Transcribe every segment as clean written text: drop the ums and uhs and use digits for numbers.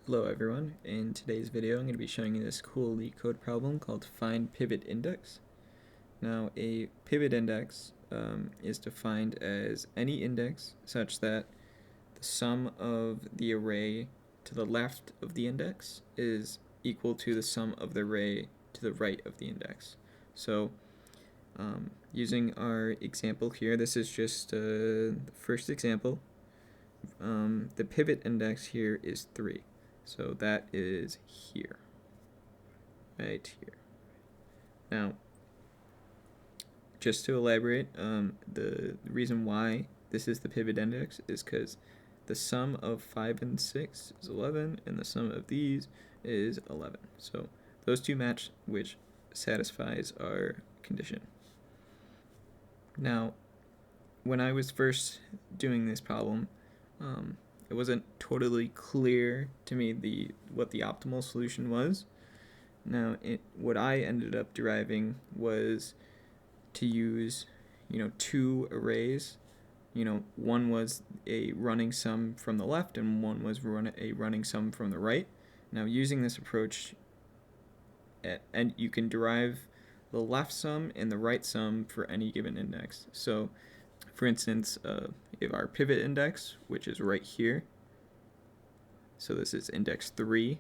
Hello everyone, in today's video I'm going to be showing you this cool Leetcode problem called find pivot index. Now a pivot index is defined as any index such that the sum of the array to the left of the index is equal to the sum of the array to the right of the index. So using our example here, this is just the first example. The pivot index here is 3. So that is here, right here. Now, just to elaborate, the reason why this is the pivot index is because the sum of 5 and 6 is 11, and the sum of these is 11. So those two match, which satisfies our condition. Now, when I was first doing this problem, it wasn't totally clear to me what the optimal solution was. Now, what I ended up deriving was to use, two arrays. One was a running sum from the left, and one was a running sum from the right. Now, using this approach, and you can derive the left sum and the right sum for any given index. So, for instance, if our pivot index, which is right here, so this is index 3,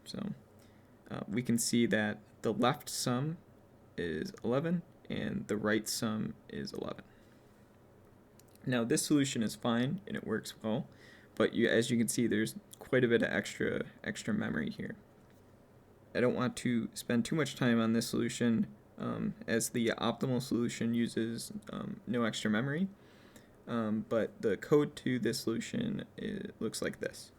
so we can see that the left sum is 11 and the right sum is 11. Now this solution is fine and it works well, but as you can see, there's quite a bit of extra memory here. I don't want to spend too much time on this solution as the optimal solution uses no extra memory, but the code to this solution looks like this.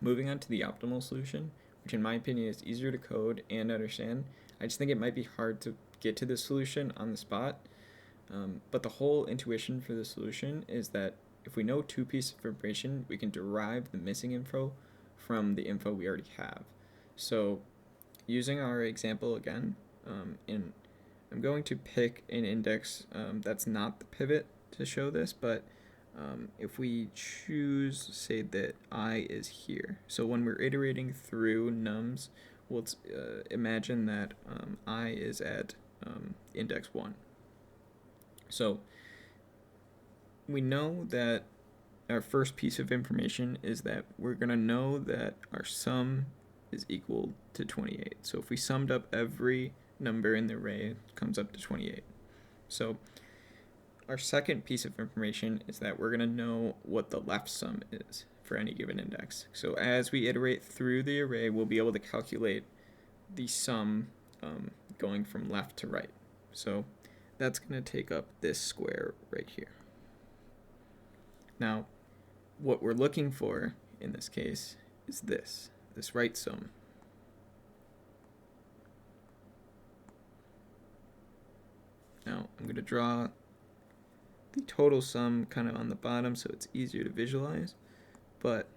Moving on to the optimal solution, which in my opinion is easier to code and understand. I just think it might be hard to get to this solution on the spot, but the whole intuition for the solution is that if we know two pieces of information, we can derive the missing info from the info we already have. So using our example again, I'm going to pick an index that's not the pivot to show this, but if we choose, say that I is here. So when we're iterating through nums, we'll imagine that I is at index 1. So we know that our first piece of information is that we're going to know that our sum is equal to 28. So if we summed up every number in the array, it comes up to 28. So our second piece of information is that we're going to know what the left sum is for any given index. So as we iterate through the array, we'll be able to calculate the sum going from left to right. So that's going to take up this square right here. Now, what we're looking for in this case is this right sum. Now, I'm going to draw the total sum kind of on the bottom so it's easier to visualize, but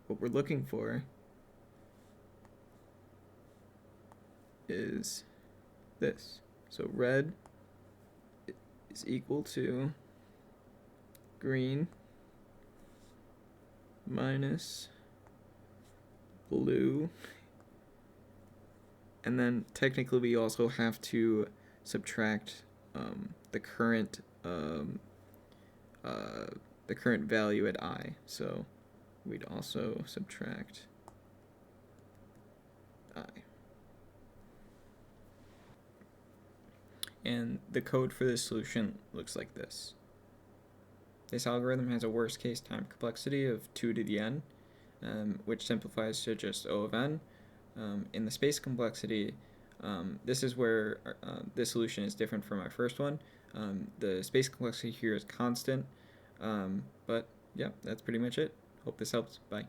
what we're looking for is this. So red is equal to green minus blue, and then technically we also have to subtract the current value at I. So we'd also subtract I. And the code for this solution looks like this. This algorithm has a worst case time complexity of 2 to the n, which simplifies to just O of n. In the space complexity, this is where this solution is different from our first one. The space complexity here is constant, but yeah, that's pretty much it. Hope this helps. Bye.